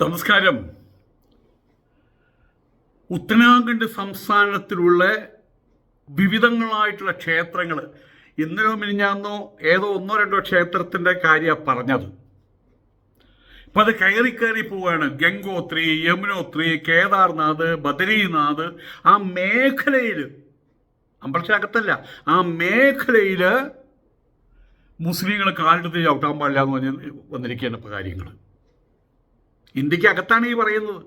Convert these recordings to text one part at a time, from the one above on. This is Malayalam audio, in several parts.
നമസ്കാരം. ഉത്തരാഖണ്ഡ് സംസ്ഥാനത്തിലുള്ള വിവിധങ്ങളായിട്ടുള്ള ക്ഷേത്രങ്ങൾ ഇന്നലെ മിനിഞ്ഞാന്നോ ഏതോ ഒന്നോ രണ്ടോ ക്ഷേത്രത്തിൻ്റെ കാര്യമാണ് പറഞ്ഞത്. ഇപ്പം അത് കയറി പോവുകയാണ്. ഗംഗോത്രി, യമുനോത്രി, കേദാർനാഥ്, ബദരീനാഥ്, ആ മേഖലയിൽ, അമ്പലത്തിനകത്തല്ല, ആ മേഖലയിൽ മുസ്ലിങ്ങൾ കാലെടുത്ത് ചവിട്ടാൻ പാടില്ല എന്ന് പറഞ്ഞ് വന്നിരിക്കുകയാണ് ഇപ്പോൾ കാര്യങ്ങൾ. ഇന്ത്യക്ക് അകത്താണ് ഈ പറയുന്നത്.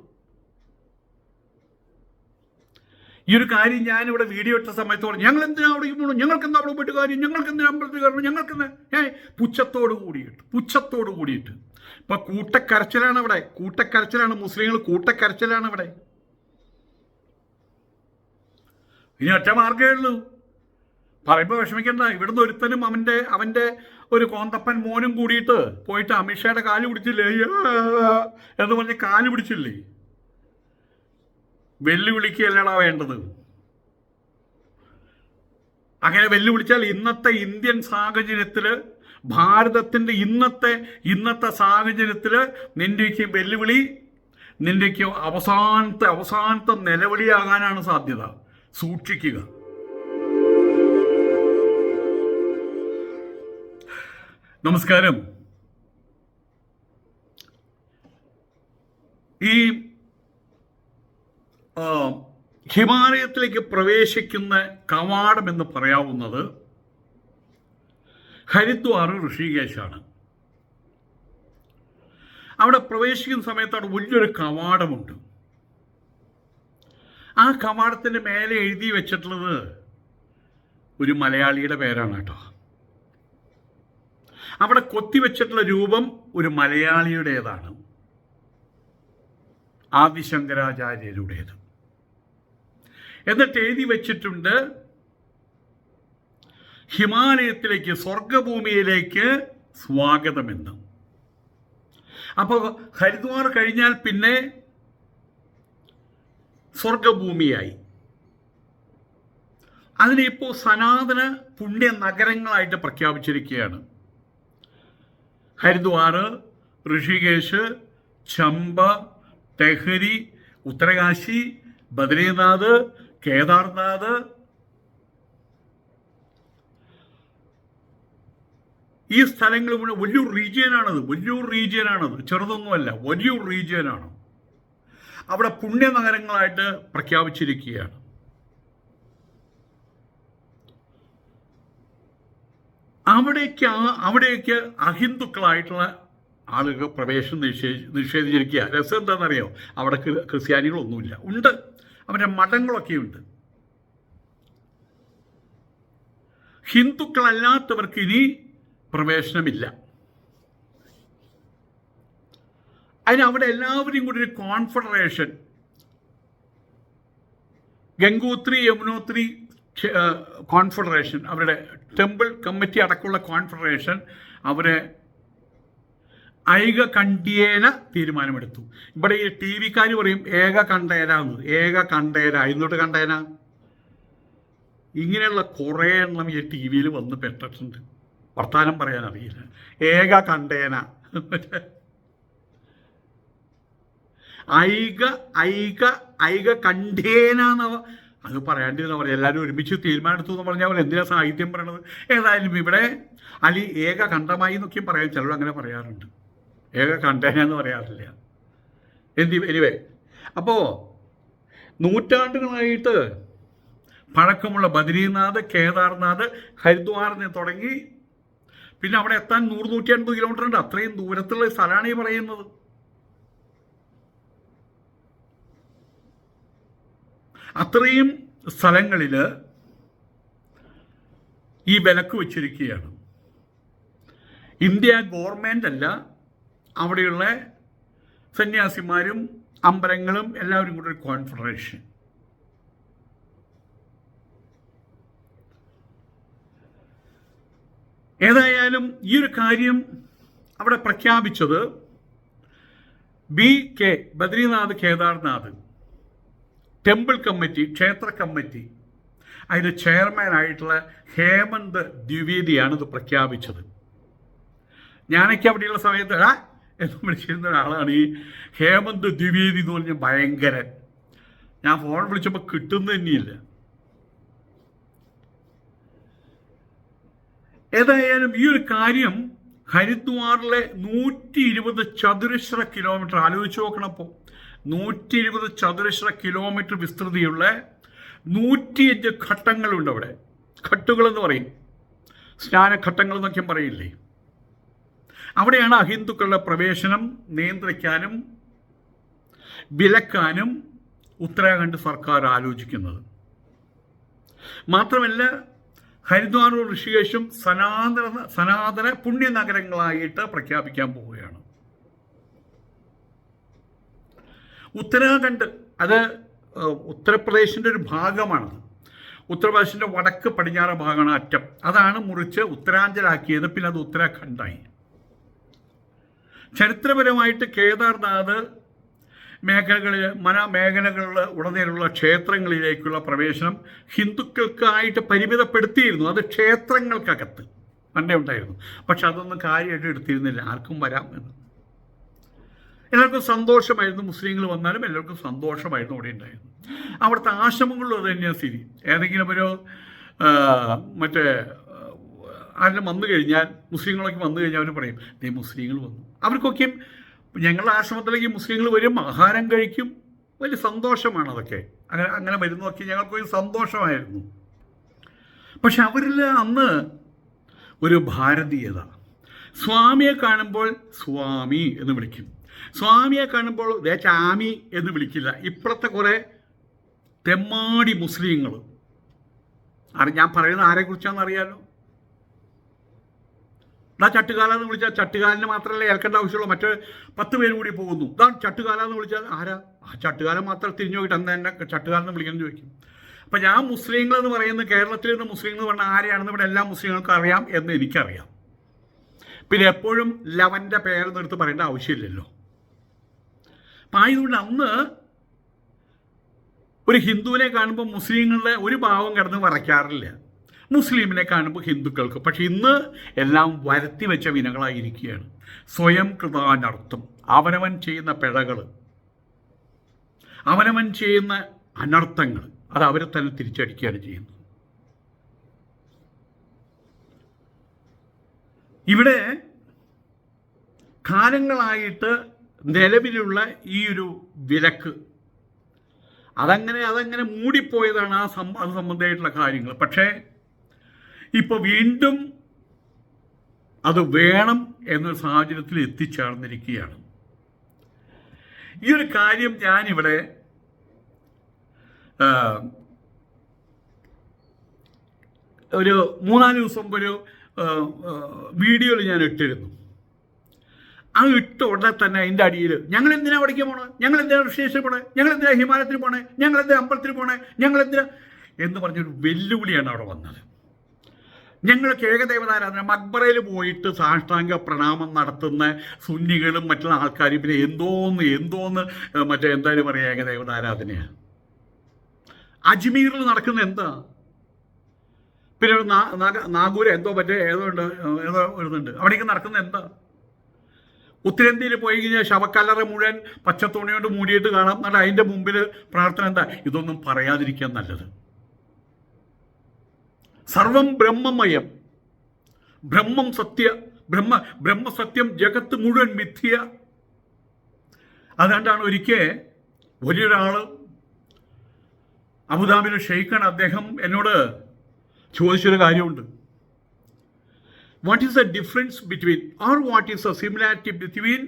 ഈ ഒരു കാര്യം ഞാനിവിടെ വീഡിയോ ഇട്ട സമയത്ത് പറഞ്ഞു, ഞങ്ങൾ എന്തിനാ അവിടേക്ക് പോകണം, ഞങ്ങൾക്ക് എന്താ അവിടെ പോയിട്ട് കാര്യം, ഞങ്ങൾക്ക് എന്തിനാ അമ്പലത്തിൽ കയറണം, ഞങ്ങൾക്ക് പുച്ഛത്തോട് കൂടിയിട്ട് ഇപ്പൊ കൂട്ടക്കരച്ചിലാണ് അവിടെ, കൂട്ടക്കരച്ചിലാണ് മുസ്ലിങ്ങൾ, കൂട്ടക്കരച്ചിലാണ് അവിടെ. ഇനി ഒറ്റ മാർഗ്ഗമേ ഉള്ളൂ. പറയുമ്പോൾ വിഷമിക്കണ്ട. ഇവിടുന്ന് ഒരുത്തനും അവൻ്റെ ഒരു കോന്തപ്പൻ മോനും കൂടിയിട്ട് പോയിട്ട് അമിത്ഷായുടെ കാല് പിടിച്ചില്ലേ എന്ന് പറഞ്ഞ് കാല് പിടിച്ചില്ലേ? വെല്ലുവിളിക്കുകയല്ലടാ വേണ്ടത്. അങ്ങനെ വെല്ലുവിളിച്ചാൽ ഇന്നത്തെ ഇന്ത്യൻ സാഹചര്യത്തിൽ, ഭാരതത്തിൻ്റെ ഇന്നത്തെ സാഹചര്യത്തിൽ നിന്റെയൊക്കെ വെല്ലുവിളി, നിന്റെയൊക്കെ അവസാനത്തെ നിലവിളിയാകാനാണ് സാധ്യത. സൂക്ഷിക്കുക. നമസ്കാരം. ഈ ഹിമാലയത്തിലേക്ക് പ്രവേശിക്കുന്ന കവാടം എന്ന് പറയാവുന്നത് ഹരിദ്വാർ, ഋഷികേശാണ്. അവിടെ പ്രവേശിക്കുന്ന സമയത്ത് അവിടെ വലിയൊരു കവാടമുണ്ട്. ആ കവാടത്തിൻ്റെ മേലെ എഴുതി വെച്ചിട്ടുള്ളത് ഒരു മലയാളിയുടെ പേരാണ് കേട്ടോ. അവിടെ കൊത്തിവെച്ചിട്ടുള്ള രൂപം ഒരു മലയാളിയുടേതാണ്, ആദിശങ്കരാചാര്യരുടേത്. എന്നിട്ട് എഴുതി വെച്ചിട്ടുണ്ട്, ഹിമാലയത്തിലേക്ക്, സ്വർഗഭൂമിയിലേക്ക് സ്വാഗതമെന്ന്. അപ്പോൾ ഹരിദ്വാർ കഴിഞ്ഞാൽ പിന്നെ സ്വർഗഭൂമിയായി. അതിനിപ്പോൾ സനാതന പുണ്യ നഗരങ്ങളായിട്ട് പ്രഖ്യാപിച്ചിരിക്കുകയാണ്. ഹരിദ്വാർ, ഋഷികേശ്, ചമ്പ, ടെഹരി, ഉത്തരകാശി, ബദ്രീനാഥ്, കേദാർനാഥ്, ഈ സ്ഥലങ്ങൾ വലിയൊരു റീജിയനാണത്, ചെറുതൊന്നുമല്ല, വലിയൊരു റീജിയനാണ്. അവിടെ പുണ്യനഗരങ്ങളായിട്ട് പ്രഖ്യാപിച്ചിരിക്കുകയാണ്. അവിടേക്ക് അഹിന്ദുക്കളായിട്ടുള്ള ആളുകൾ പ്രവേശനം നിഷേധിച്ചിരിക്കുക. രസം എന്താണെന്നറിയോ? അവിടെ ക്രിസ്ത്യാനികളൊന്നുമില്ല, ഉണ്ട്, അവരുടെ മഠങ്ങളൊക്കെയുണ്ട്. ഹിന്ദുക്കളല്ലാത്തവർക്ക് ഇനി പ്രവേശനമില്ല. അവിടെ എല്ലാവരെയും കൂടി ഒരു കോൺഫെഡറേഷൻ, ഗംഗോത്രി, യമുനോത്രി കോൺഫെഡറേഷൻ, അവരുടെ ടെമ്പിൾ കമ്മിറ്റി അടക്കമുള്ള കോൺഫെഡറേഷൻ അവരെ ഐകകണ്ഠ്യേന തീരുമാനമെടുത്തു. ഇവിടെ ഈ ടി വിക്കാർ പറയും ഏകകണ്ഠേന. ഇന്നോട്ട് കണ്ടേന ഇങ്ങനെയുള്ള കുറേ എണ്ണം ഈ ടി വിയിൽ വന്ന് പെട്ടിട്ടുണ്ട്. വർത്താനം പറയാൻ അറിയില്ല. ഏകകണ്ഠേന, ഐകകണ്ഠേന അത് പറയാണ്ടിരുന്ന പറയാം. എല്ലാവരും ഒരുമിച്ച് തീരുമാനമെടുത്തു എന്ന് പറഞ്ഞാൽ എന്തിനാ സാഹിത്യം പറയണത്? ഏതായാലും ഇവിടെ ഏകകണ്ഠമായി എന്നൊക്കെയും പറയാൻ ചിലർ അങ്ങനെ പറയാറുണ്ട്, ഏകകണ്ഠേന എന്ന് പറയാറില്ല. എനിവേ, അപ്പോൾ നൂറ്റാണ്ടുകളായിട്ട് പഴക്കമുള്ള ബദ്രീനാഥ്, കേദാർനാഥ്, ഹരിദ്വാറിന് തുടങ്ങി പിന്നെ അവിടെ എത്താൻ 100-150 കിലോമീറ്റർ ഉണ്ട്. അത്രയും ദൂരത്തുള്ള സ്ഥലമാണ് ഈ പറയുന്നത്. അത്രയും സ്ഥലങ്ങളിൽ ഈ വിലക്ക് വച്ചിരിക്കുകയാണ്. ഇന്ത്യ ഗവൺമെൻറ് അല്ല, അവിടെയുള്ള സന്യാസിമാരും അമ്പലങ്ങളും എല്ലാവരും കൂടെ ഒരു കോൺഫെഡറേഷൻ. ഏതായാലും ഈ ഒരു കാര്യം അവിടെ പ്രഖ്യാപിച്ചത് ബദ്രീനാഥ്, കേദാർനാഥ് ടെമ്പിൾ കമ്മിറ്റി, ക്ഷേത്ര കമ്മിറ്റി, അതിൻ്റെ ചെയർമാനായിട്ടുള്ള ഹേമന്ത് ദ്വിവേദിയാണ് ഇത് പ്രഖ്യാപിച്ചത്. ഞാനൊക്കെ അവിടെയുള്ള സമയത്ത് എന്ന് വിളിച്ചിരുന്ന ഒരാളാണ് ഈ ഹേമന്ത് ദ്വിവേദി എന്ന് പറഞ്ഞ ഭയങ്കരൻ. ഞാൻ ഫോൺ വിളിച്ചപ്പോൾ കിട്ടുന്ന തന്നെയില്ല. ഏതായാലും ഈ ഒരു കാര്യം ഹരിദ്വാറിലെ 120 ചതുരശ്ര കിലോമീറ്റർ ആലോചിച്ച് നോക്കണപ്പോൾ 120 ചതുരശ്ര കിലോമീറ്റർ വിസ്തൃതിയുള്ള 105 ഘട്ടങ്ങളുണ്ട് അവിടെ. ഘട്ടുകളെന്ന് പറയും, സ്നാനഘട്ടങ്ങൾ എന്നൊക്കെ പറയില്ലേ. അവിടെയാണ് അഹിന്ദുക്കളുടെ പ്രവേശനം നിയന്ത്രിക്കാനും വിലക്കാനും ഉത്തരാഖണ്ഡ് സർക്കാർ ആലോചിക്കുന്നത്. മാത്രമല്ല ഹരിദ്വാറും ഋഷികേശും സനാതന പുണ്യനഗരങ്ങളായിട്ട് പ്രഖ്യാപിക്കാൻ പോവുകയാണ്. ഉത്തരാഖണ്ഡ് അത് ഉത്തർപ്രദേശിൻ്റെ ഒരു ഭാഗമാണത്. ഉത്തർപ്രദേശിൻ്റെ വടക്ക് പടിഞ്ഞാറ് ഭാഗമാണ് അറ്റം. അതാണ് മുറിച്ച് ഉത്തരാഞ്ചലാക്കിയത്. പിന്നെ അത് ഉത്തരാഖണ്ഡായി. ചരിത്രപരമായിട്ട് കേദാർനാഥ് മേഖലകളിൽ ഉടനീളമുള്ള ക്ഷേത്രങ്ങളിലേക്കുള്ള പ്രവേശനം ഹിന്ദുക്കൾക്കായിട്ട് പരിമിതപ്പെടുത്തിയിരുന്നു. അത് ക്ഷേത്രങ്ങൾക്കകത്ത് പണ്ടേ ഉണ്ടായിരുന്നു. പക്ഷെ അതൊന്നും കാര്യമായിട്ട് എടുത്തിരുന്നില്ല. ആർക്കും വരാം എന്ന്. എല്ലാവർക്കും സന്തോഷമായിരുന്നു. മുസ്ലിങ്ങൾ വന്നാലും എല്ലാവർക്കും സന്തോഷമായിരുന്നു അവിടെ ഉണ്ടായിരുന്നു. അവിടുത്തെ ആശ്രമങ്ങളിലും അത് തന്നെയാണ് സ്ഥിതി. ഏതെങ്കിലും ഒരു മറ്റേ ആരെങ്കിലും വന്നു കഴിഞ്ഞാൽ, മുസ്ലിങ്ങളൊക്കെ വന്നു കഴിഞ്ഞാൽ അവർ പറയും ദേ മുസ്ലിങ്ങൾ വന്നു. അവർക്കൊക്കെയും ഞങ്ങളുടെ ആശ്രമത്തിലേക്ക് മുസ്ലിങ്ങൾ വരും, ആഹാരം കഴിക്കും. വലിയ സന്തോഷമാണ് അതൊക്കെ. അങ്ങനെ വരുന്നതൊക്കെ ഞങ്ങൾക്കൊരു സന്തോഷമായിരുന്നു. പക്ഷെ അവരിൽ അന്ന് ഒരു ഭാരതീയത. സ്വാമിയെ കാണുമ്പോൾ സ്വാമി എന്ന് വിളിക്കും. സ്വാമിയെ കാണുമ്പോൾ ദേ ചാമി എന്ന് വിളിക്കില്ല. ഇപ്പോഴത്തെ കുറേ തെമ്മാടി മുസ്ലിങ്ങൾ. ഞാൻ പറയുന്നത് ആരെക്കുറിച്ചാണെന്ന് അറിയാലോ. ചട്ടുകാല എന്ന് വിളിച്ചാൽ ചട്ടുകാലിന് മാത്രമല്ല ഏൽക്കേണ്ട ആവശ്യമുള്ളൂ. മറ്റേ 10 പേരും കൂടി പോകുന്നു. ഇതാണ് ചട്ടുകാല എന്ന് വിളിച്ചാൽ ആരാ? ആ ചട്ടുകാലം മാത്രം തിരിഞ്ഞു നോക്കിയിട്ട് അന്ന് എന്നെ ചട്ടുകാലെന്ന് വിളിക്കണം ചോദിക്കും. അപ്പം ഞാൻ മുസ്ലിങ്ങൾ എന്ന് പറയുന്നത്, കേരളത്തിൽ നിന്ന് മുസ്ലിങ്ങൾ പറഞ്ഞാൽ ആരെയാണെന്ന് ഇവിടെ എല്ലാ മുസ്ലിങ്ങൾക്കും അറിയാം എന്ന് എനിക്കറിയാം. പിന്നെ എപ്പോഴും ലവൻ്റെ പേരൊന്നും എടുത്ത് പറയേണ്ട ആവശ്യമില്ലല്ലോ. അപ്പം ആയതുകൊണ്ട് അന്ന് ഒരു ഹിന്ദുവിനെ കാണുമ്പോൾ മുസ്ലിങ്ങളുടെ ഒരു ഭാവം കിടന്ന് വരയ്ക്കാറില്ല. മുസ്ലിമിനെ കാണുമ്പോൾ ഹിന്ദുക്കൾക്ക്. പക്ഷെ ഇന്ന് എല്ലാം വരുത്തി വെച്ച വിനകളായിരിക്കുകയാണ്. സ്വയം കൃതാനർത്ഥം. അവനവൻ ചെയ്യുന്ന പിഴകൾ, അവനവൻ ചെയ്യുന്ന അനർത്ഥങ്ങൾ അത് അവരെ തന്നെ തിരിച്ചടിക്കുകയാണ് ചെയ്യുന്നത്. ഇവിടെ കാലങ്ങളായിട്ട് നിലവിലുള്ള ഈ ഒരു വിലക്ക് അതങ്ങനെ മൂടിപ്പോയതാണ്. അത് സംബന്ധമായിട്ടുള്ള കാര്യങ്ങൾ. പക്ഷേ ഇപ്പോൾ വീണ്ടും അത് വേണം എന്നൊരു സാഹചര്യത്തിൽ എത്തിച്ചേർന്നിരിക്കുകയാണ്. ഈ ഒരു കാര്യം ഞാനിവിടെ ഒരു 3-4 ദിവസം മുമ്പ് ഒരു വീഡിയോയിൽ ഞാൻ ഇട്ടിരുന്നു. ആ ഇട്ട ഉടനെ തന്നെ അതിൻ്റെ അടിയിൽ ഞങ്ങൾ എന്തിനാ അവിടേക്ക് പോണേ, ഞങ്ങൾ എന്തിനാ ഋഷികേശിൽ പോണേ, ഞങ്ങൾ എന്തിനാ ഹിമാലയത്തിൽ പോണേ, ഞങ്ങൾ എന്തിനാ അമ്പലത്തിൽ പോണേ, ഞങ്ങൾ എന്തിനാ എന്ന് പറഞ്ഞൊരു വെല്ലുവിളിയാണ് അവിടെ വന്നത്. ഞങ്ങൾക്ക് ഏകദേവതാരാധന മക്ബറയിൽ പോയിട്ട് സാഷ്ടാംഗ പ്രണാമം നടത്തുന്ന സുന്നികളും മറ്റുള്ള ആൾക്കാരും പിന്നെ എന്തോന്ന് മറ്റേ എന്തായാലും പറയുക ഏകദേവതാരാധനയാണ്. അജ്മീറിൽ നടക്കുന്ന എന്താ? പിന്നെ ഒരു നാഗൂര ഏതോ വരുന്നുണ്ട്. അവിടേക്ക് നടക്കുന്ന എന്താ? ഉത്തരേന്ത്യയിൽ പോയി കഴിഞ്ഞാൽ ശവക്കല്ലറ മുഴുവൻ പച്ചത്തുണി കൊണ്ട് മൂടിയിട്ട് കാണാം. എന്നിട്ട് അതിൻ്റെ മുമ്പിൽ പ്രാർത്ഥന എന്താ? ഇതൊന്നും പറയാതിരിക്കാൻ നല്ലത്. സർവം ബ്രഹ്മമയം, ബ്രഹ്മം ബ്രഹ്മസത്യം, ജഗത്ത് മുഴുവൻ മിഥ്യ. അതുകൊണ്ടാണ് ഒരിക്കൽ വലിയൊരാൾ അബുദാബിയിൽ ഷെയ്ഖാണ്. അദ്ദേഹം എന്നോട് ചോദിച്ചൊരു കാര്യമുണ്ട്. What is the difference between or what is the similarity between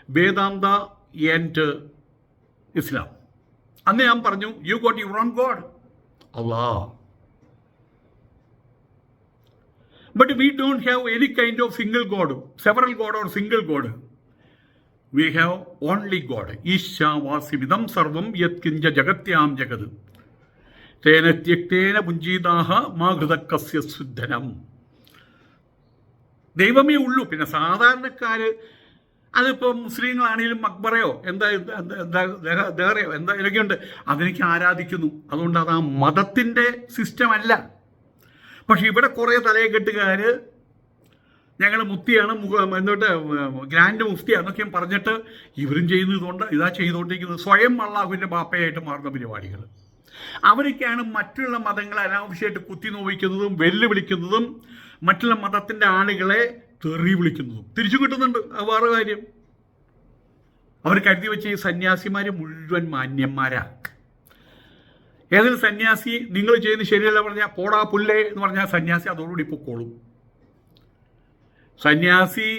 Vedanta and Islam? അന്ന് ഞാൻ പറഞ്ഞു you got your own God Allah. But we don't have any kind of single God, several God or single God. We have only God. Isha vasimidam sarvam yatkinja jagatyam jagad. Tena tyaktena punjidaha maghridakasya suddhanam. ദൈവമേ ഉള്ളൂ. പിന്നെ സാധാരണക്കാർ അതിപ്പോൾ മുസ്ലിങ്ങളാണെങ്കിലും മക്ബറയോ ദഹറയോ ഇതൊക്കെയുണ്ട്, അതിനൊക്കെ ആരാധിക്കുന്നു. അതുകൊണ്ട് അത് ആ മതത്തിൻ്റെ സിസ്റ്റം അല്ല. പക്ഷെ ഇവിടെ കുറേ തലയെക്കെട്ടുകാർ ഞങ്ങൾ മുഫ്തിയാണ്, എന്നിട്ട് ഗ്രാൻഡ് മുഫ്തിയാന്നൊക്കെയും പറഞ്ഞിട്ട് ഇവരും ചെയ്യുന്നതുകൊണ്ട് ഇതാ ചെയ്തുകൊണ്ടിരിക്കുന്നത്. സ്വയം അള്ളാഹുവിൻ്റെ ബാപ്പയായിട്ട് മാറുന്ന പരിപാടികൾ. അവരൊക്കെയാണ് മറ്റുള്ള മതങ്ങളെ അനാവശ്യമായിട്ട് കുത്തി നോവിക്കുന്നതും വെല്ലുവിളിക്കുന്നതും മറ്റുള്ള മതത്തിൻ്റെ ആളുകളെ തെറി വിളിക്കുന്നതും. തിരിച്ചു കിട്ടുന്നുണ്ട്, അത് വേറെ കാര്യം. അവർ കരുതി വെച്ച് ഈ സന്യാസിമാർ മുഴുവൻ മാന്യന്മാരാ. ഏതൊരു സന്യാസി നിങ്ങൾ ചെയ്യുന്നത് ശരിയല്ല പറഞ്ഞാൽ പോടാ പുല്ലേ എന്ന് പറഞ്ഞാൽ സന്യാസി അതോടുകൂടി പൊക്കോളും. സന്യാസി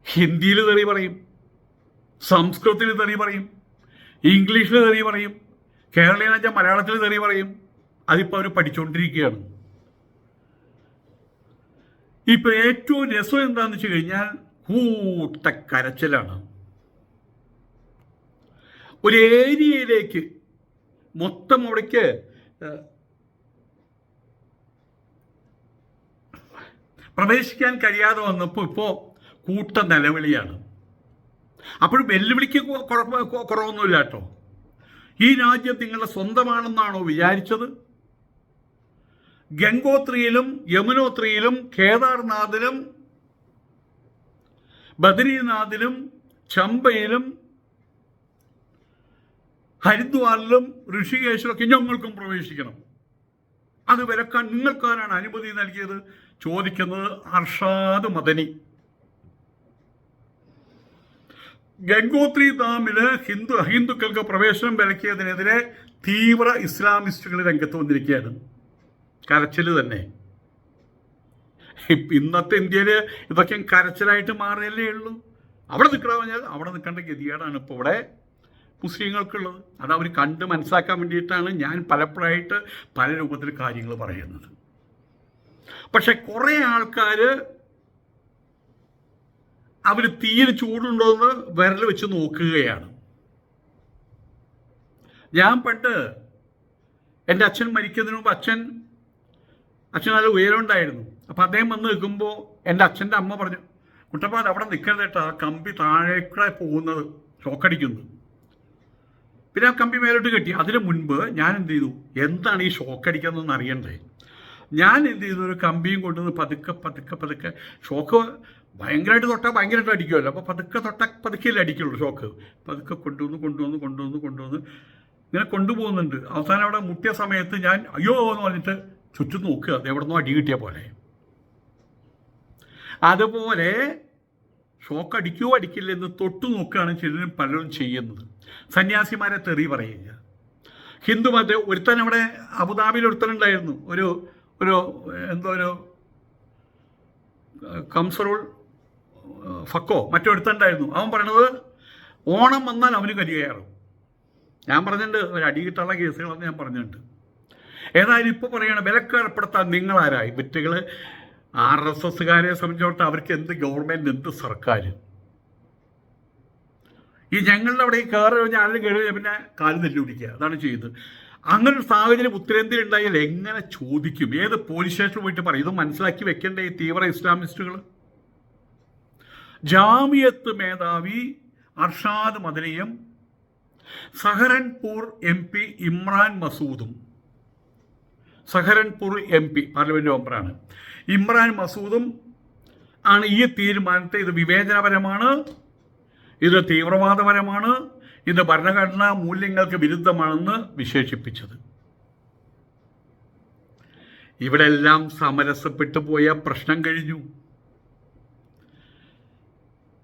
ഹിന്ദിയിൽ തെറി പറയും, സംസ്കൃതത്തിൽ തെറി പറയും, ഇംഗ്ലീഷിൽ തെറി പറയും, കേരളീയെന്ന് വെച്ചാൽ മലയാളത്തിൽ തെറി പറയും. അതിപ്പോൾ അവർ പഠിച്ചുകൊണ്ടിരിക്കുകയാണ്. ഇപ്പം ഏറ്റവും രസം എന്താണെന്ന് വെച്ച് കഴിഞ്ഞാൽ കൂട്ട കരച്ചിലാണ്. ഒരു ഏരിയയിലേക്ക് മൊത്തം അവിടേക്ക് പ്രവേശിക്കാൻ കഴിയാതെ വന്നപ്പോൾ ഇപ്പോൾ കൂട്ട നിലവിളിയാണ്. അപ്പോഴും വെല്ലുവിളിക്ക് കുറവൊന്നുമില്ല കേട്ടോ. ഈ രാജ്യം നിങ്ങളുടെ സ്വന്തമാണെന്നാണോ വിചാരിച്ചത്? ഗംഗോത്രിയിലും യമുനോത്രിയിലും കേദാർനാഥിലും ബദ്രീനാഥിലും ചമ്പയിലും ഹരിദ്വാറിലും ഋഷികേശിലൊക്കെ ഞങ്ങൾക്കും പ്രവേശിക്കണം. അത് വിലക്കാൻ നിങ്ങൾക്കാരാണ് അനുമതി നൽകിയത്? ചോദിക്കുന്നത് അർഷാദ് മദനി. ഗംഗോത്രി ഡാമില് ഹിന്ദുക്കൾക്ക് പ്രവേശനം വിലക്കിയതിനെതിരെ തീവ്ര ഇസ്ലാമിസ്റ്റുകൾ രംഗത്ത് വന്നിരിക്കുകയാണ്. കരച്ചിൽ തന്നെ. ഇന്നത്തെ ഇന്ത്യയിൽ ഇതൊക്കെ കരച്ചിലായിട്ട് മാറിയല്ലേ ഉള്ളൂ. അവിടെ നിൽക്കണ പറഞ്ഞാൽ അവിടെ നിൽക്കേണ്ട ഗതികേടാണ് ഇപ്പോൾ ഇവിടെ മുസ്ലിങ്ങൾക്കുള്ളത്. അത് അവർ കണ്ട് മനസ്സിലാക്കാൻ വേണ്ടിയിട്ടാണ് ഞാൻ പലപ്പോഴായിട്ട് പല രൂപത്തിൽ കാര്യങ്ങൾ പറയുന്നത്. പക്ഷെ കുറേ ആൾക്കാർ അവർ തീയിൽ ചൂടുണ്ടോയെന്ന് വിരൽ വെച്ച് നോക്കുകയാണ്. ഞാൻ പണ്ട് എൻ്റെ അച്ഛൻ മരിക്കുന്നതിന് മുമ്പ് അച്ഛൻ നല്ല ഉയരമുണ്ടായിരുന്നു. അപ്പം അദ്ദേഹം വന്ന് നിൽക്കുമ്പോൾ എൻ്റെ അച്ഛൻ്റെ അമ്മ പറഞ്ഞു, കുട്ടപ്പാൽ അവിടെ നിൽക്കരുത് കേട്ടോ, ആ കമ്പി താഴേക്കൂടെ പോകുന്നത്, ഷോക്കടിക്കുന്നത്. പിന്നെ ആ കമ്പി മേലോട്ട് കെട്ടി. അതിന് മുൻപ് ഞാൻ എന്ത് ചെയ്തു, എന്താണ് ഈ ഷോക്കടിക്കുന്നതെന്ന് അറിയണ്ടേ. ഞാൻ എന്ത് ചെയ്തു, ഒരു കമ്പിയും കൊണ്ടുവന്ന് പതുക്കെ ഷോക്ക് ഭയങ്കരമായിട്ട് തൊട്ടാൽ ഭയങ്കരമായിട്ട് അടിക്കുമല്ലോ. അപ്പോൾ പതുക്കെയല്ലേ അടിക്കുള്ളൂ ഷോക്ക്. പതുക്കെ കൊണ്ടുവന്ന് ഇങ്ങനെ കൊണ്ടുപോകുന്നുണ്ട്. അവസാനം അവിടെ മുട്ടിയ സമയത്ത് ഞാൻ അയ്യോ എന്ന് പറഞ്ഞിട്ട് ചുറ്റും നോക്കുക, അത് എവിടെ നിന്നോ അടി കിട്ടിയ പോലെ. അതുപോലെ ഷോക്ക് അടിക്കുമോ അടിക്കില്ലെന്ന് തൊട്ടു നോക്കുകയാണ് ചിലരും പലരും ചെയ്യുന്നത്. സന്യാസിമാരെ തെറി പറയുക. ഹിന്ദു മതത്തെ ഒരുത്തൻ അവിടെ അബുദാബിയിൽ ഒരുത്തനുണ്ടായിരുന്നു, ഒരു കംസറോൾ ഫക്കോ മറ്റൊരുത്തുണ്ടായിരുന്നു. അവൻ പറയണത് ഓണം വന്നാൽ അവന് കരികയറും. ഞാൻ പറഞ്ഞിട്ടുണ്ട്, ഒരു അടി കിട്ടാനുള്ള കേസുകളെന്ന് ഞാൻ പറഞ്ഞിട്ടുണ്ട്. ഏതായാലും ഇപ്പോൾ പറയണം വിലക്കേർപ്പെടുത്താൻ നിങ്ങളാരായി വിറ്റുകൾ. RSSകാരെ സംബന്ധിച്ചോട്ട് അവർക്ക് എന്ത് ഗവൺമെൻറ്, എന്ത് സർക്കാർ. ഈ ഞങ്ങളുടെ അവിടെ കയറി കഴിഞ്ഞാൽ ആരും കയറി പിന്നെ കാല് നെല്ലു പിടിക്കുക, അതാണ് ചെയ്യുന്നത്. അങ്ങനെ ഒരു സാഹചര്യം ഉത്തരേന്ത്യയിൽ ഉണ്ടായാൽ എങ്ങനെ ചോദിക്കും? ഏത് പോലീസ് സ്റ്റേഷനിൽ പോയിട്ട് പറയും? ഇത് മനസ്സിലാക്കി വെക്കേണ്ട ഈ തീവ്ര ഇസ്ലാമിസ്റ്റുകൾ. ജാമിയത്ത് മേധാവി അർഷാദ് മദനിയും സഹരൻപൂർ MP ഇമ്രാൻ മസൂദും, സഹരൻപൂർ MP പാർലമെൻറ്റ് മെമ്പറാണ്, ഇമ്രാൻ മസൂദും ആണ് ഈ തീരുമാനത്തെ ഇത് വിവേചനപരമാണ്, ഇത് തീവ്രവാദപരമാണ്, ഇത് ഭരണഘടനാ മൂല്യങ്ങൾക്ക് വിരുദ്ധമാണെന്ന് വിശേഷിപ്പിച്ചത്. ഇവിടെ എല്ലാം സമരസപ്പെട്ടു പോയ പ്രശ്നം കഴിഞ്ഞു.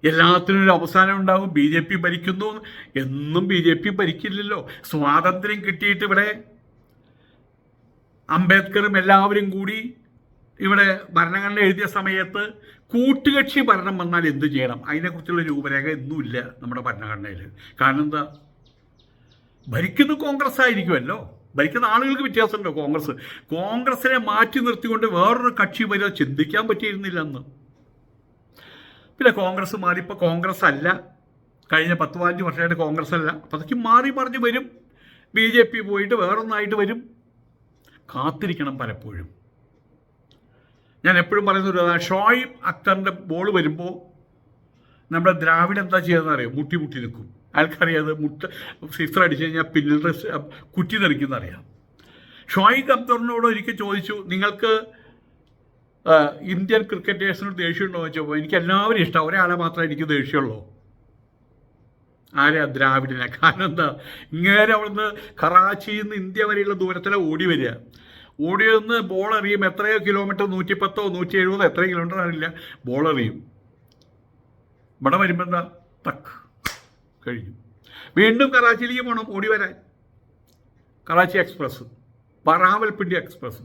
എല്ലാത്തിനും ഒരു അവസാനം ഉണ്ടാകും. BJP ഭരിക്കുന്നു എന്നും BJP ഭരിക്കില്ലല്ലോ. സ്വാതന്ത്ര്യം കിട്ടിയിട്ട് ഇവിടെ അംബേദ്കറും എല്ലാവരും കൂടി ഇവിടെ ഭരണഘടന എഴുതിയ സമയത്ത് കൂട്ടുകക്ഷി ഭരണം വന്നാൽ എന്ത് ചെയ്യണം, അതിനെക്കുറിച്ചുള്ള രൂപരേഖ ഒന്നുമില്ല നമ്മുടെ ഭരണഘടനയിൽ. കാരണം എന്താ, ഭരിക്കുന്ന കോൺഗ്രസ് ആയിരിക്കുമല്ലോ. ഭരിക്കുന്ന ആളുകൾക്ക് വ്യത്യാസമുണ്ടോ? കോൺഗ്രസിനെ മാറ്റി നിർത്തിക്കൊണ്ട് വേറൊരു കക്ഷി വരെ ചിന്തിക്കാൻ പറ്റിയിരുന്നില്ല അന്ന്. പിന്നെ കോൺഗ്രസ് മാറി, ഇപ്പോൾ കോൺഗ്രസ് അല്ല. കഴിഞ്ഞ 10-15 വർഷമായിട്ട് കോൺഗ്രസ് അല്ല. അപ്പോൾ അതൊക്കെ മാറി മറിഞ്ഞ് വരും. BJP പോയിട്ട് വേറൊന്നായിട്ട് വരും. കാത്തിരിക്കണം പലപ്പോഴും. ഞാൻ എപ്പോഴും പറയുന്നത്, ഷോയിബ് അക്തറിൻ്റെ ബോൾ വരുമ്പോൾ നമ്മുടെ ദ്രാവിഡ് എന്താ ചെയ്യുന്നതെന്ന് അറിയാം, മുട്ടി നിൽക്കും. അയാൾക്കറിയാതെ സിക്സർ അടിച്ചു കഴിഞ്ഞാൽ പിന്നിൽ കുറ്റി തെറിക്കുന്നറിയാം. ഷോയിബ് അക്തറിനോട് ഒരിക്കൽ ചോദിച്ചു, നിങ്ങൾക്ക് ഇന്ത്യൻ ക്രിക്കറ്റേഴ്സിനോട് ദേഷ്യമുണ്ടോ എന്ന് ചോദിച്ചപ്പോൾ എനിക്ക് എല്ലാവരും ഇഷ്ടം, ഒരാളെ മാത്രമേ എനിക്ക് ദേഷ്യമുള്ളൂ. ആരെയാ? ദ്രാവിഡിനെ. കാരണം എന്താ, ഇങ്ങനെ അവിടുന്ന് കറാച്ചിയിൽ നിന്ന് ഇന്ത്യ വരെയുള്ള ദൂരത്തിലാണ് ഓടി വരിക. ഓടി വന്ന് ബോൾ എറിയും. എത്രയോ കിലോമീറ്റർ, 110 170 എത്രയോ കിലോമീറ്റർ അറിയില്ല, ബോൾ എറിയും. ഇവിടെ വരുമ്പോൾ എന്താ, തക്ക് കഴിഞ്ഞു. വീണ്ടും കറാച്ചിയിലേക്ക് പോകണം ഓടി വരാൻ. Karachi express, Rawalpindi express.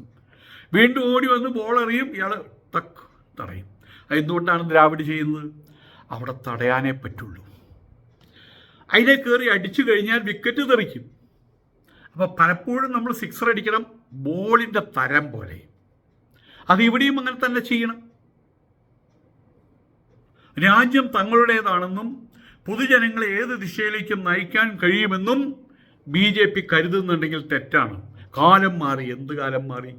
വീണ്ടും ഓടി വന്ന് ബോൾ എറിയും, ഇയാൾ തക്ക് തടയും. എന്തുകൊണ്ടാണ് ദ്രാവിഡ് ചെയ്യുന്നത്? അവിടെ തടയാനേ പറ്റുള്ളൂ. അതിനെ കയറി അടിച്ചു കഴിഞ്ഞാൽ വിക്കറ്റ് തെറിക്കും. അപ്പോൾ പലപ്പോഴും നമ്മൾ സിക്സർ അടിക്കണം ബോളിൻ്റെ തരം പോലെ. അത് ഇവിടെയും അങ്ങനെ തന്നെ ചെയ്യണം. രാജ്യം തങ്ങളുടേതാണെന്നും പൊതുജനങ്ങളെ ഏത് ദിശയിലേക്കും നയിക്കാൻ കഴിയുമെന്നും BJP കരുതുന്നുണ്ടെങ്കിൽ തെറ്റാണ്. കാലം മാറി. എന്ത് കാലം മാറി?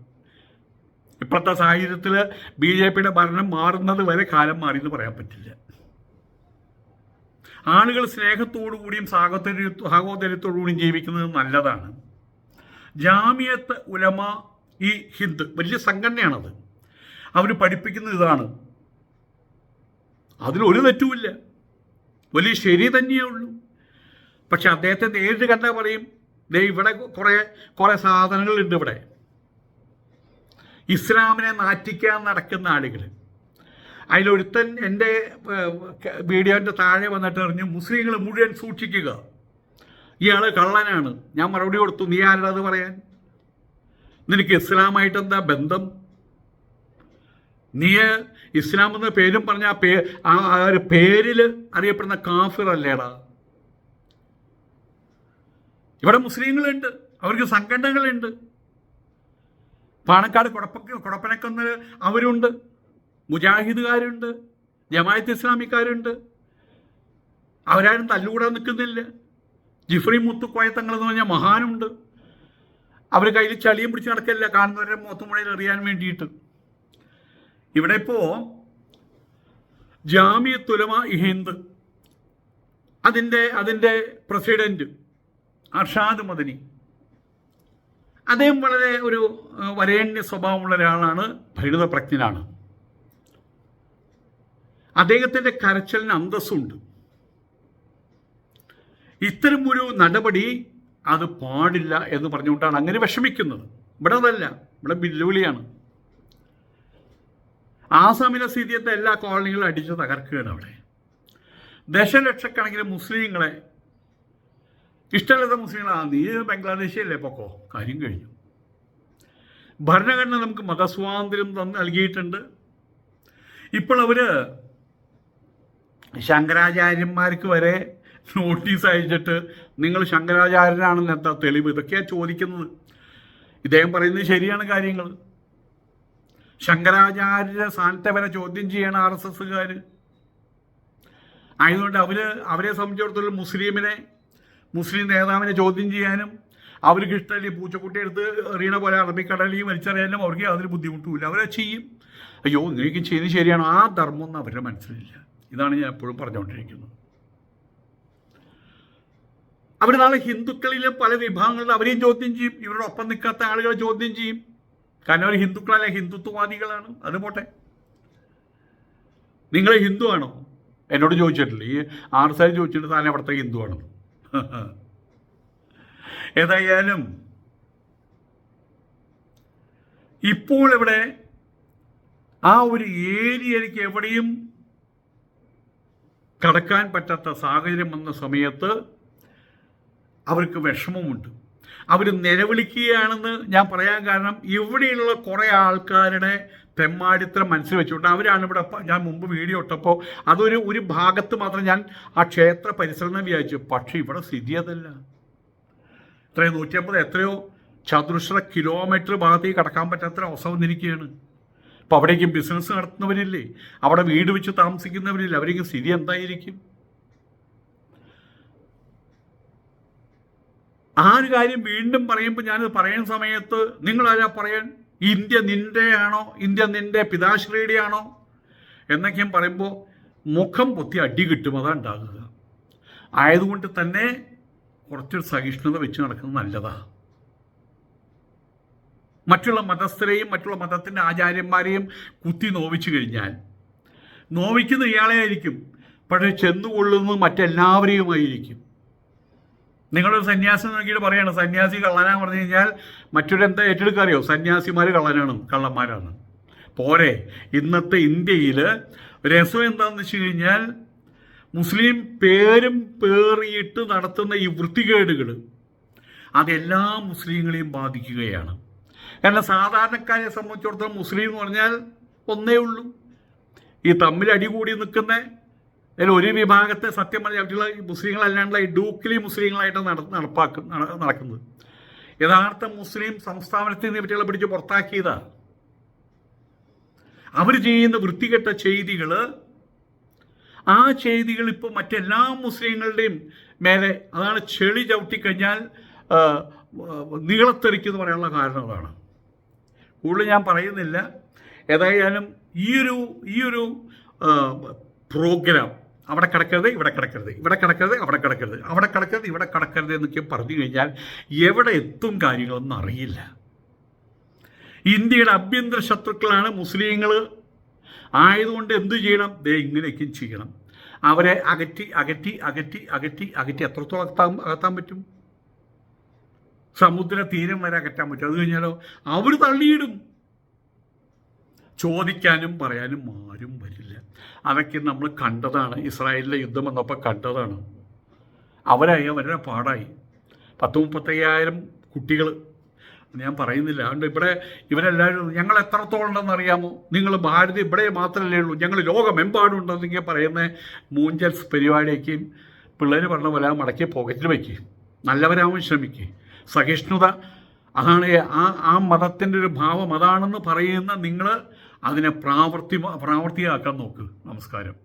ഇപ്പോഴത്തെ സാഹചര്യത്തിൽ BJPയുടെ ഭരണം മാറുന്നത് വരെ കാലം മാറി എന്ന് പറയാൻ പറ്റില്ല. ആളുകൾ സ്നേഹത്തോടു കൂടിയും സഹോദര്യത്തോടു കൂടിയും ജീവിക്കുന്നത് നല്ലതാണ്. ജാമിയത്ത് ഉലമ ഈ ഹിന്ദ് വലിയ സംഘടനയാണത്. അവർ പഠിപ്പിക്കുന്നത് ഇതാണ്. അതിലൊരു തെറ്റുമില്ല, വലിയ ശരി തന്നെയേ ഉള്ളൂ. പക്ഷെ അദ്ദേഹത്തെ നേരിട്ട് കണ്ടാൽ പറയും, ദേ ഇവിടെ കുറേ സാധനങ്ങളുണ്ട്, ഇവിടെ ഇസ്ലാമിനെ നാറ്റിക്കാൻ നടക്കുന്ന ആളുകൾ. അതിലൊരുത്തൻ എൻ്റെ വീഡിയോൻ്റെ താഴെ വന്നിട്ട് പറഞ്ഞു, മുസ്ലിങ്ങൾ മുഴുവൻ സൂക്ഷിക്കുക, ഇയാൾ കള്ളനാണ്. ഞാൻ മറുപടി കൊടുത്തു, നീ ആരാ അത് പറയാൻ? നിനക്ക് ഇസ്ലാമായിട്ട് എന്താ ബന്ധം? നീ ഇസ്ലാം എന്ന പേരും പറഞ്ഞ ആ ഒരു പേരിൽ അറിയപ്പെടുന്ന കാഫിർ അല്ലേടാ. ഇവിടെ മുസ്ലിങ്ങളുണ്ട്, അവർക്ക് സംഘടനകളുണ്ട്. പാണക്കാട് കുടപ്പനക്കുന്ന് അവരുണ്ട്, മുജാഹിദുകാരുണ്ട്, ജമാഅത്ത് ഇസ്ലാമിക്കാരുണ്ട്. അവരാരും തല്ലുകൂടാൻ നിൽക്കുന്നില്ല. ജിഫ്രി മുത്തുക്കോയത്തങ്ങൾ എന്ന് പറഞ്ഞാൽ മഹാനുണ്ട്. അവർ കയ്യിൽ ചളിയും പിടിച്ച് നടക്കില്ല, കാണുന്നവരുടെ മുഖത്തുമുഴയിൽ എറിയാൻ വേണ്ടിയിട്ട്. ഇവിടെ ഇപ്പോൾ ജാമിയത്ത് ഉലമ ഹിന്ദ് അതിൻ്റെ പ്രസിഡന്റ് അർഷാദ് മദനി, അദ്ദേഹം വളരെ ഒരു വരേണ്യ സ്വഭാവമുള്ള ഒരാളാണ്, ഭരിതപ്രജ്ഞനാണ്. അദ്ദേഹത്തിൻ്റെ കരച്ചിലിന് അന്തസ്സുണ്ട്. ഇത്തരം ഒരു നടപടി അത് പാടില്ല എന്ന് പറഞ്ഞുകൊണ്ടാണ് അങ്ങനെ വിഷമിക്കുന്നത്. ഇവിടെ അതല്ല, ഇവിടെ വെല്ലുവിളിയാണ്. ആസാമിലെ സ്ഥിതിയത്തെ എല്ലാ കോളനികളും അടിച്ച് തകർക്കുകയാണ്. അവിടെ ദശലക്ഷക്കണക്കിന് മുസ്ലിങ്ങളെ, ഇഷ്ടമില്ലാത്ത മുസ്ലിങ്ങളാണ്, നീ ബംഗ്ലാദേശിയല്ലേ പൊക്കോ, കാര്യം കഴിഞ്ഞു. ഭരണഘടന നമുക്ക് മതസ്വാതന്ത്ര്യം നൽകിയിട്ടുണ്ട്. ഇപ്പോൾ അവർ ശങ്കരാചാര്യന്മാർക്ക് വരെ നോട്ടീസ് അയച്ചിട്ട് നിങ്ങൾ ശങ്കരാചാര്യനാണെന്ന് എന്താ തെളിവ്, ഇതൊക്കെയാണ് ചോദിക്കുന്നത്. ഇദ്ദേഹം പറയുന്നത് ശരിയാണ് കാര്യങ്ങൾ. ശങ്കരാചാര്യ സ്ഥാനത്തെ വരെ ചോദ്യം ചെയ്യണം RSSകാർ. ആയതുകൊണ്ട് അവരെ സംബന്ധിച്ചിടത്തോളം മുസ്ലിം നേതാവിനെ ചോദ്യം ചെയ്യാനും അവർക്ക് ഇഷ്ടമല്ലേ പൂച്ചക്കുട്ടി എടുത്ത് എറിയണ പോലെ അറബിക്കടലിൽ വലിച്ചറിയാനും അവർക്ക് യാതൊരു ബുദ്ധിമുട്ടുമില്ല, അവരെ ചെയ്യും. അയ്യോ ഇങ്ങനെയൊക്കെ ചെയ്യുന്നത് ശരിയാണോ? ആ ധർമ്മമൊന്നും അവരുടെ മനസ്സിലില്ല. ഇതാണ് ഞാൻ എപ്പോഴും പറഞ്ഞുകൊണ്ടിരിക്കുന്നത്. അവർ നാളെ ഹിന്ദുക്കളിലെ പല വിഭാഗങ്ങളിൽ അവരെയും ചോദ്യം ചെയ്യും, ഇവരുടെ ഒപ്പം നിൽക്കാത്ത ആളുകളെ ചോദ്യം ചെയ്യും. കാരണം അവർ ഹിന്ദുക്കളല്ല, ഹിന്ദുത്വവാദികളാണ്. അത് പോട്ടെ, നിങ്ങൾ ഹിന്ദു ആണോ? എന്നോട് ചോദിച്ചിട്ടില്ല, ഈ RSS ചോദിച്ചിട്ട് താൻ അവിടുത്തെ ഹിന്ദു ആണോ? ഏതായാലും ഇപ്പോൾ ഇവിടെ ആ ഒരു ഏരിയയിലേക്ക് എവിടെയും കടക്കാൻ പറ്റാത്ത സാഹചര്യം വന്ന സമയത്ത് അവർക്ക് വിഷമമുണ്ട്. അവർ നിലവിളിക്കുകയാണെന്ന് ഞാൻ പറയാൻ കാരണം ഇവിടെയുള്ള കുറേ ആൾക്കാരുടെ തെമ്മാടിത്തരം മനസ്സിൽ വെച്ചുകൊണ്ട് അവരാണ് ഇവിടെ. ഞാൻ മുമ്പ് വീഡിയോ ഇട്ടപ്പോൾ ഒരു ഭാഗത്ത് മാത്രം ഞാൻ ആ ക്ഷേത്ര പരിസരം വിചാരിച്ചു. പക്ഷേ ഇവിടെ സ്ഥിതി അതല്ല. എത്രയോ 150 എത്രയോ ചതുരശ്ര കിലോമീറ്റർ ഭാഗത്തേക്ക് കടക്കാൻ പറ്റാത്തൊരവസ്ഥ വന്നിരിക്കുകയാണ്. അപ്പോൾ അവിടേക്കും ബിസിനസ് നടത്തുന്നവരില്ലേ, അവിടെ വീട് വെച്ച് താമസിക്കുന്നവരില്ലേ, അവരേക്കും സ്ഥിതി എന്തായിരിക്കും? ആ ഒരു കാര്യം വീണ്ടും പറയുമ്പോൾ ഞാനിത് പറയുന്ന സമയത്ത് നിങ്ങളാരാ പറയാൻ? ഇന്ത്യ നിൻ്റെയാണോ, ഇന്ത്യ നിൻ്റെ പിതാശ്രീയുടെയാണോ എന്നൊക്കെയും പറയുമ്പോൾ മുഖം പൊത്തി അടി കിട്ടും, അതാണ് ഉണ്ടാകുക. ആയതുകൊണ്ട് തന്നെ കുറച്ചൊരു സഹിഷ്ണുത വെച്ച് നടക്കുന്നത് നല്ലതാണ്. മറ്റുള്ള മതസ്ഥരെയും മറ്റുള്ള മതത്തിൻ്റെ ആചാര്യന്മാരെയും കുത്തി നോവിച്ചു കഴിഞ്ഞാൽ നോവിക്കുന്ന ഇയാളെ ആയിരിക്കും, പക്ഷേ ചെന്നുകൊള്ളുന്നത് മറ്റെല്ലാവരെയുമായിരിക്കും. നിങ്ങളൊരു സന്യാസി നോക്കിയിട്ട് പറയാണ് സന്യാസി കള്ളനാന്ന് പറഞ്ഞു കഴിഞ്ഞാൽ മറ്റൊരെന്താ ഏറ്റെടുക്കാറിയോ? സന്യാസിമാർ കള്ളന്മാരാണ്. പോരെ, ഇന്നത്തെ ഇന്ത്യയിൽ രസം എന്താണെന്ന് വെച്ച് കഴിഞ്ഞാൽ മുസ്ലിം പേരും പേറിയിട്ട് നടത്തുന്ന ഈ വൃത്തികേടുകൾ അതെല്ലാ മുസ്ലിങ്ങളെയും ബാധിക്കുകയാണ്. കാരണം സാധാരണക്കാരെ സംബന്ധിച്ചിടത്തോളം മുസ്ലിം എന്ന് പറഞ്ഞാൽ ഒന്നേ ഉള്ളൂ, ഈ തമ്മിൽ അടികൂടി നിൽക്കുന്ന അതിൽ ഒരു വിഭാഗത്തെ സത്യം പറഞ്ഞ ഈ മുസ്ലിങ്ങളല്ലാണ്ടുള്ള ഈ ഡൂക്കിലി മുസ്ലിങ്ങളായിട്ട് നടക്കുന്നത്. യഥാർത്ഥ മുസ്ലിം സംസ്ഥാനത്തിൽ നിന്ന് പറ്റിയുള്ള പിടിച്ച് പുറത്താക്കിയതാണ്. അവർ ചെയ്യുന്ന വൃത്തികെട്ട ചെയ്തികൾ, ആ ചെയ്തികൾ ഇപ്പോൾ മറ്റെല്ലാ മുസ്ലിങ്ങളുടെയും മേലെ അതാണ് ചെളി ചവിട്ടിക്കഴിഞ്ഞാൽ നീളത്തെറിക്കെന്ന് പറയാനുള്ള കാരണം അതാണ്. കൂടുതൽ ഞാൻ പറയുന്നില്ല. ഏതായാലും ഈയൊരു പ്രോഗ്രാം അവിടെ കിടക്കരുത്, ഇവിടെ കിടക്കരുത്, ഇവിടെ കിടക്കരുത്, അവിടെ കിടക്കരുത്, അവിടെ കിടക്കരുത്, ഇവിടെ കിടക്കരുത് എന്നൊക്കെ പറഞ്ഞു കഴിഞ്ഞാൽ എവിടെ എത്തും കാര്യങ്ങളൊന്നും അറിയില്ല. ഇന്ത്യയുടെ ആഭ്യന്തര ശത്രുക്കളാണ് മുസ്ലിങ്ങൾ ആയതുകൊണ്ട് എന്തു ചെയ്യണം? ഇങ്ങനെയൊക്കെയും ചെയ്യണം. അവരെ അകറ്റി അകറ്റി അകറ്റി അകറ്റി അകറ്റി എത്രത്തോളം അകത്താൻ പറ്റും? സമുദ്ര തീരം വരെ അകറ്റാൻ പറ്റും. അത് കഴിഞ്ഞാലോ അവർ തള്ളിയിടും. ചോദിക്കാനും പറയാനും ആരും വരില്ല. അതൊക്കെ നമ്മൾ കണ്ടതാണ്. ഇസ്രായേലിലെ യുദ്ധം വന്നപ്പോൾ കണ്ടതാണ്. അവരുടെ പാടായി 10,000-35,000 കുട്ടികൾ. ഞാൻ പറയുന്നില്ല. അതുകൊണ്ട് ഇവരെല്ലാവരും ഞങ്ങൾ എത്രത്തോളം ഉണ്ടെന്ന് അറിയാമോ? നിങ്ങൾ ഭാരതി ഇവിടെ മാത്രമല്ലേ ഉള്ളൂ, ഞങ്ങൾ ലോകമെമ്പാടും ഉണ്ടെന്നെങ്കിൽ പറയുന്ന മൂഞ്ചൽസ് പരിപാടിയൊക്കെയും പിള്ളേർ പറഞ്ഞ പോലെ മടക്കി പോക്കറ്റിൽ വയ്ക്കുക. നല്ലവരാവാൻ ശ്രമിക്കുക. സഹിഷ്ണുത അതാണ് ആ മതത്തിൻ്റെ ഒരു ഭാവം അതാണെന്ന് പറയുന്ന നിങ്ങൾ അതിനെ പ്രാവർത്തികമാക്കാൻ നോക്ക്. നമസ്കാരം.